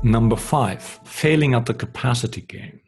Number 5, failing at the capacity game.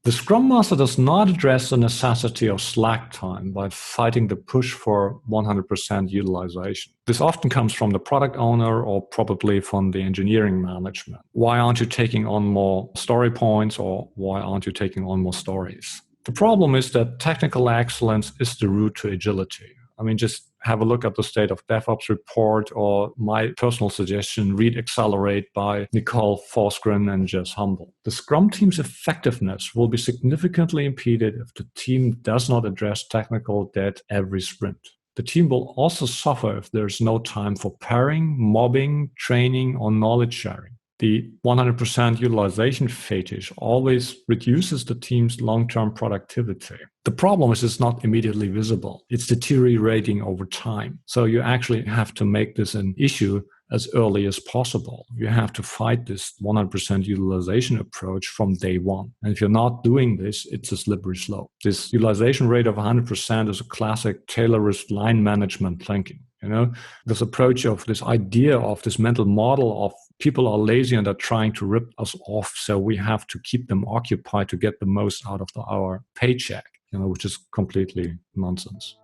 The Scrum Master does not address the necessity of slack time by fighting the push for 100% utilization. This often comes from the product owner or probably from the engineering management. Why aren't you taking on more story points, or why aren't you taking on more stories? The problem is that technical excellence is the route to agility. I mean, just have a look at the State of DevOps Report, or my personal suggestion, read Accelerate by Nicole Forsgren and Jez Humble. The Scrum team's effectiveness will be significantly impeded if the team does not address technical debt every sprint. The team will also suffer if there's no time for pairing, mobbing, training, or knowledge sharing. The 100% utilization fetish always reduces the team's long-term productivity. The problem is it's not immediately visible. It's deteriorating over time. So you actually have to make this an issue as early as possible. You have to fight this 100% utilization approach from day one. And if you're not doing this, it's a slippery slope. This utilization rate of 100% is a classic taylorist line management thinking. This approach of this idea of this mental model of people are lazy and are trying to rip us off, so we have to keep them occupied to get the most out of our paycheck, which is completely nonsense.